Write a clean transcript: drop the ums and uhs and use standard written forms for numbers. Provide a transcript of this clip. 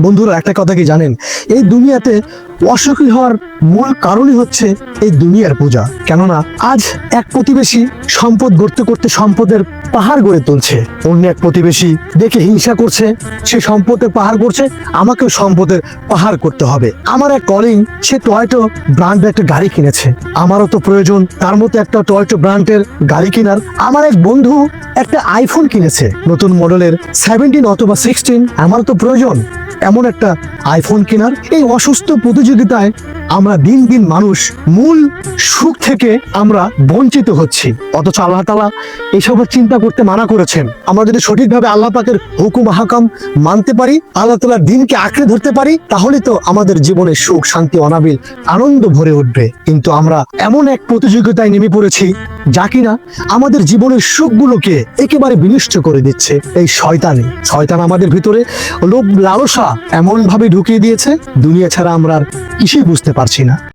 বন্ধুরা, একটা কথা কি জানেন, এই দুনিয়াতে অসুখী হওয়ার মূল কারণই হচ্ছে এই দুনিয়ার পূজা। কেননা আজ এক প্রতিবেশী সম্পদ গড়তে করতে সম্পদের পাহাড় গড়ে তুলছে, অন্য এক প্রতিবেশী দেখে হিংসা করছে, সে সম্পদের পাহাড় করছে, আমাকেও সম্পদের পাহাড় করতে হবে। আমার এক কলিং, সে টয়োটো ব্র্যান্ডের একটা গাড়ি কিনেছে, আমারও তো প্রয়োজন তার মতো একটা টয়োটো ব্র্যান্ডের গাড়ি কেনার। আমার এক বন্ধু একটা আইফোন কিনেছে নতুন মডেলের 17 অথবা 16, আমার তো প্রয়োজন এমন একটা আইফোন কেনার। এই অসুস্থ প্রতিযোগিতায় আমরা দিন দিন মানুষ মূল সুখ থেকে আমরা বঞ্চিত হচ্ছি, অথচ আল্লাহ তাআলা এসবের চিন্তা করতে মানা করেছেন। আমরা যদি সঠিকভাবে আল্লাহ পাকের হুকুম হাকাম মানতে পারি, আল্লাহ তাআলার দিনকে আঁকড়ে ধরতে পারি, তাহলে তো আমাদের জীবনে সুখ শান্তি অনাবিল আনন্দ ভরে উঠবে। কিন্তু আমরা এমন এক প্রতিযোগিতায় নেমে পড়েছি যা কিনা আমাদের জীবনের সুখগুলোকে একেবারে বিনষ্ট করে দিচ্ছে। এই শয়তান আমাদের ভিতরে লোভ লালসা এমন ভাবে ঢুকিয়ে দিয়েছে, দুনিয়া ছাড়া আমরা আর কিছুই বুঝতে পারছি না।